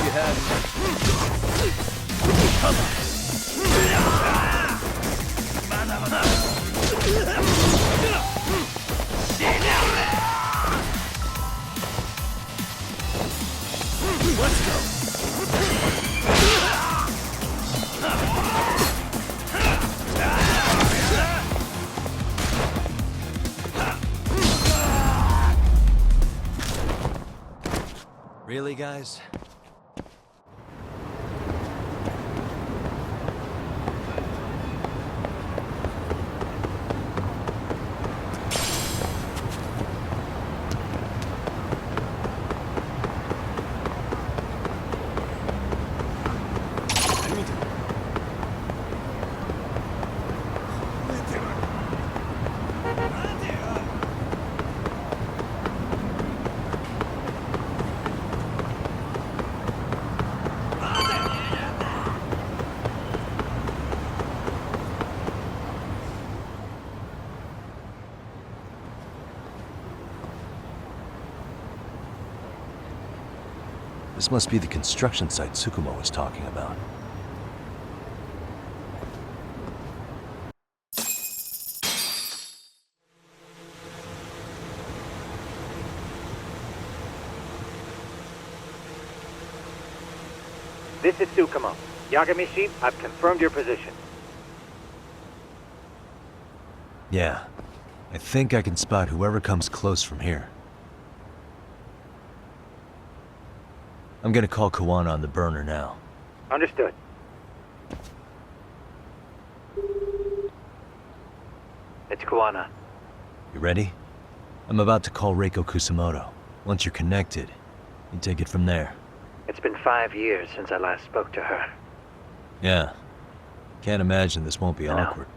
you had me. Come on. Let's go. Really, guys? This must be the construction site Tsukumo was talking about. This is Tsukumo. Yagamishi, I've confirmed your position. Yeah. I think I can spot whoever comes close from here. I'm gonna call Kawana on the burner now. Understood. It's Kawana. You ready? I'm about to call Reiko Kusamoto. Once you're connected, you take it from there. It's been 5 years since I last spoke to her. Yeah. Can't imagine this won't be awkward.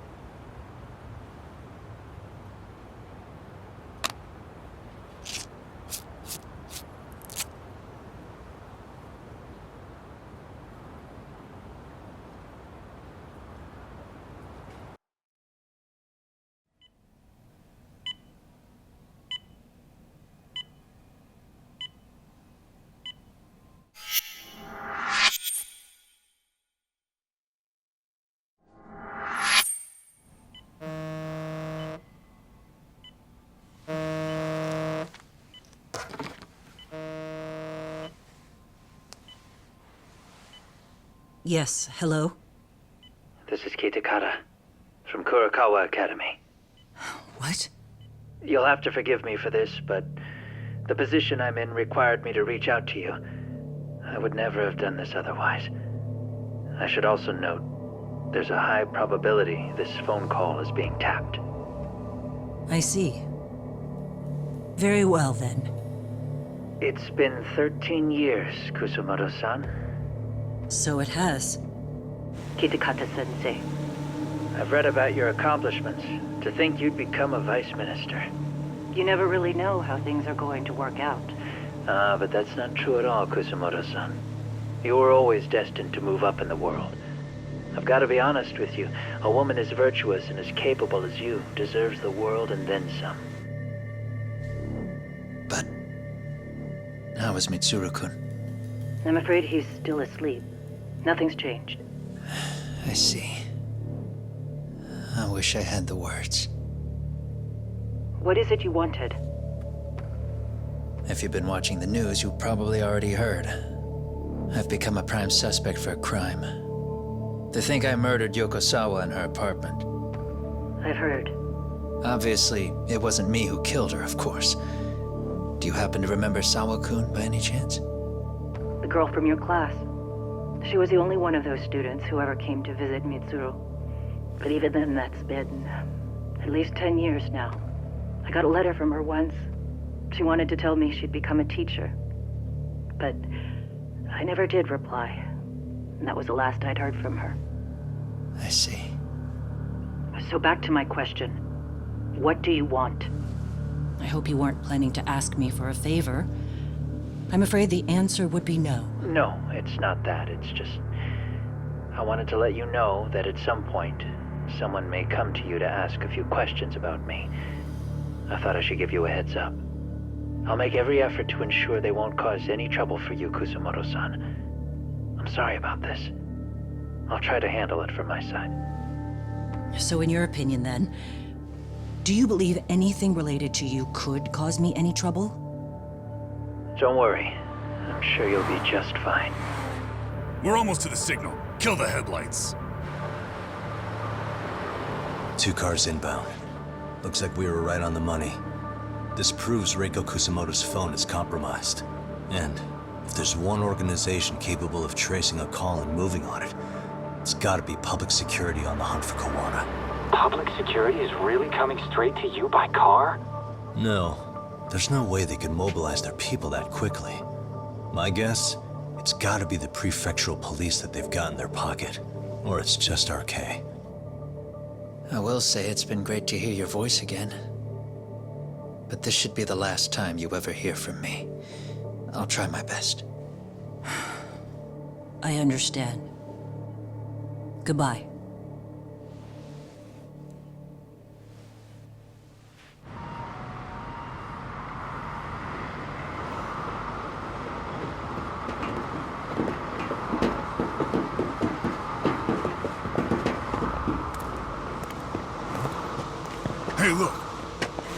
Yes, hello? This is Kitakata, from Kurakawa Academy. What? You'll have to forgive me for this, but the position I'm in required me to reach out to you. I would never have done this otherwise. I should also note, there's a high probability this phone call is being tapped. I see. Very well, then. It's been 13 years, Kusumoto-san. So it has. Kitakata-sensei. I've read about your accomplishments. To think you'd become a vice minister. You never really know how things are going to work out. But that's not true at all, Kusumoto-san. You were always destined to move up in the world. I've got to be honest with you. A woman as virtuous and as capable as you deserves the world and then some. But how is Mitsuru-kun? I'm afraid he's still asleep. Nothing's changed. I see. I wish I had the words. What is it you wanted? If you've been watching the news, you probably already heard. I've become a prime suspect for a crime. They think I murdered Yokosawa in her apartment. I've heard. Obviously, it wasn't me who killed her, of course. Do you happen to remember Sawa-kun by any chance? The girl from your class. She was the only one of those students who ever came to visit Mitsuru. But even then, that's been at least 10 years now. I got a letter from her once. She wanted to tell me she'd become a teacher. But I never did reply. And that was the last I'd heard from her. I see. So back to my question. What do you want? I hope you weren't planning to ask me for a favor. I'm afraid the answer would be no. No, it's not that. It's just... I wanted to let you know that at some point, someone may come to you to ask a few questions about me. I thought I should give you a heads up. I'll make every effort to ensure they won't cause any trouble for you, Kusumoto-san. I'm sorry about this. I'll try to handle it from my side. So in your opinion then, do you believe anything related to you could cause me any trouble? Don't worry. I'm sure you'll be just fine. We're almost to the signal. Kill the headlights. 2 cars inbound. Looks like we were right on the money. This proves Reiko Kusamoto's phone is compromised. And if there's one organization capable of tracing a call and moving on it, it's gotta be public security on the hunt for Kawana. Public security is really coming straight to you by car? No. There's no way they could mobilize their people that quickly. My guess, it's gotta be the prefectural police that they've got in their pocket. Or it's just RK. I will say it's been great to hear your voice again. But this should be the last time you ever hear from me. I'll try my best. I understand. Goodbye. Hey, look.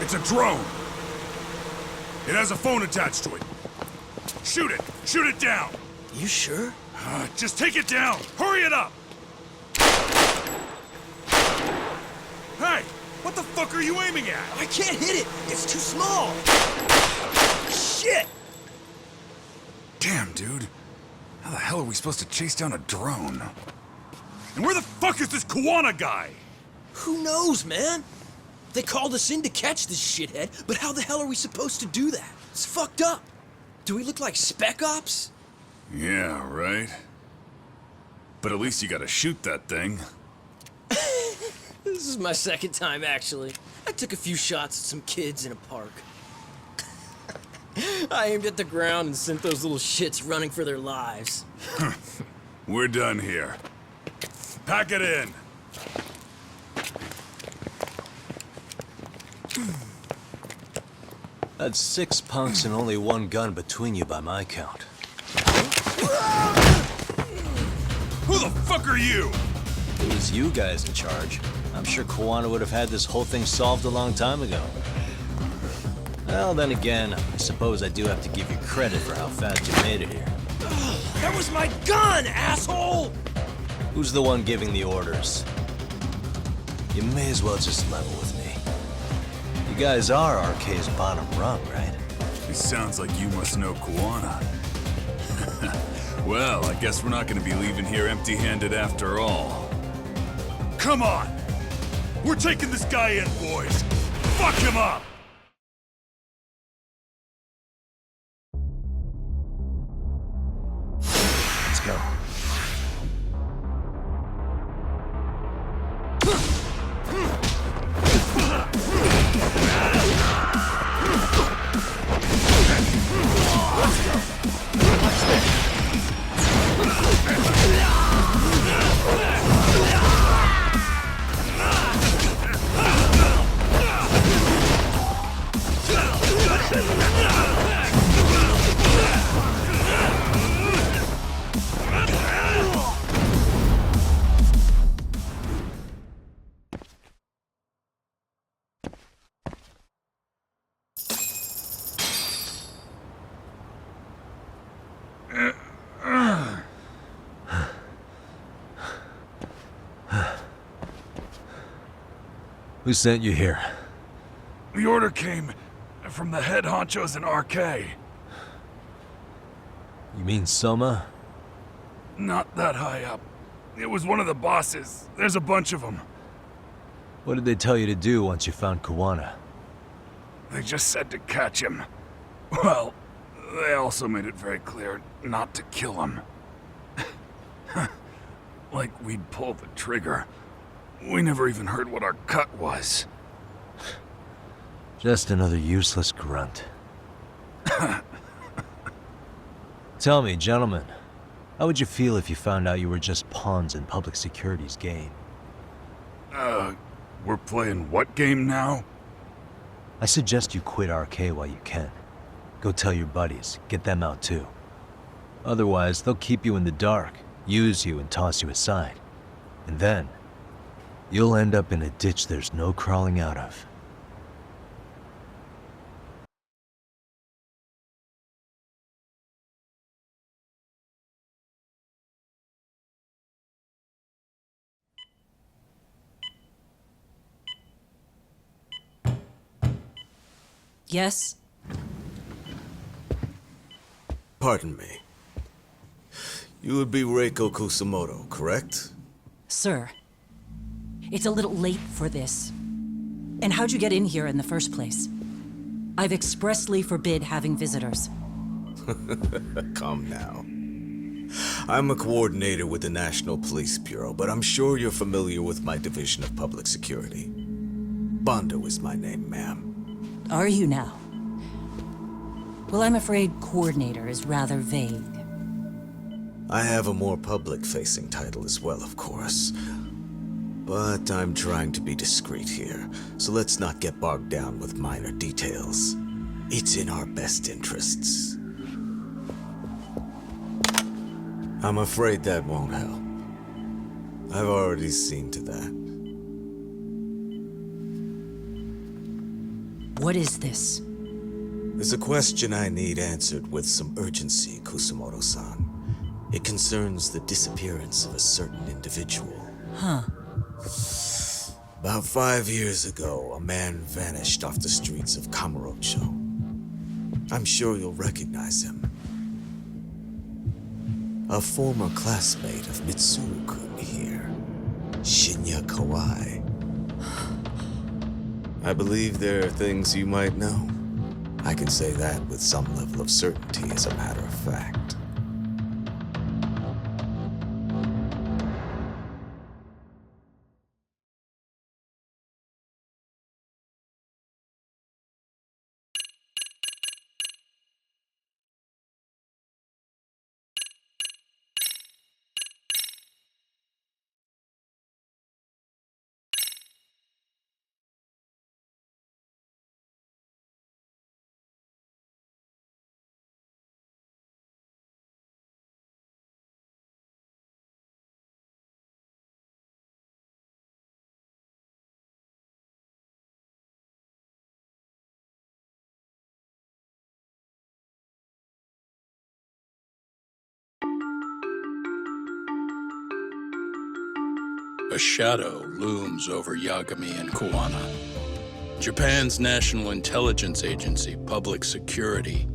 It's a drone. It has a phone attached to it. Shoot it! Shoot it down! You sure? Just take it down! Hurry it up! Hey! What the fuck are you aiming at? I can't hit it! It's too small! Shit! Damn, dude. How the hell are we supposed to chase down a drone? And where the fuck is this Kawana guy? Who knows, man? They called us in to catch this shithead, but how the hell are we supposed to do that? It's fucked up. Do we look like spec ops? Yeah, right. But at least you gotta shoot that thing. This is my second time, actually. I took a few shots at some kids in a park. I aimed at the ground and sent those little shits running for their lives. We're done here. Pack it in. That's 6 punks and only 1 gun between you by my count. Who the fuck are you? If it was you guys in charge, I'm sure Kawana would have had this whole thing solved a long time ago. Well, then again, I suppose I do have to give you credit for how fast you made it here. That was my gun, asshole! Who's the one giving the orders? You may as well just level with me. You guys are RK's bottom rung, right? It sounds like you must know Kawana. Well, I guess we're not gonna be leaving here empty-handed after all. Come on! We're taking this guy in, boys! Fuck him up! Let's go. Who sent you here? The order came from the head honchos in RK. You mean Soma? Not that high up. It was one of the bosses. There's a bunch of them. What did they tell you to do once you found Kawana? They just said to catch him. Well, they also made it very clear not to kill him. Like we'd pull the trigger. We never even heard what our cut was. Just another useless grunt. Tell me, gentlemen, how would you feel if you found out you were just pawns in public security's game? We're playing what game now? I suggest you quit RK while you can. Go tell your buddies, get them out too. Otherwise, they'll keep you in the dark, use you and toss you aside. And then, you'll end up in a ditch there's no crawling out of. Yes? Pardon me. You would be Reiko Kusamoto, correct? Sir, it's a little late for this. And how'd you get in here in the first place? I've expressly forbid having visitors. Come now. I'm a coordinator with the National Police Bureau, but I'm sure you're familiar with my Division of Public Security. Bondo is my name, ma'am. Are you now? Well, I'm afraid coordinator is rather vague. I have a more public-facing title as well, of course. But I'm trying to be discreet here, so let's not get bogged down with minor details. It's in our best interests. I'm afraid that won't help. I've already seen to that. What is this? There's a question I need answered with some urgency, Kusamoto-san. It concerns the disappearance of a certain individual. Huh. About 5 years ago, a man vanished off the streets of Kamurocho. I'm sure you'll recognize him. A former classmate of Mitsuru-kun here, Shinya Kawai. I believe there are things you might know. I can say that with some level of certainty, as a matter of fact. A shadow looms over Yagami and Koana. Japan's National Intelligence Agency, Public Security,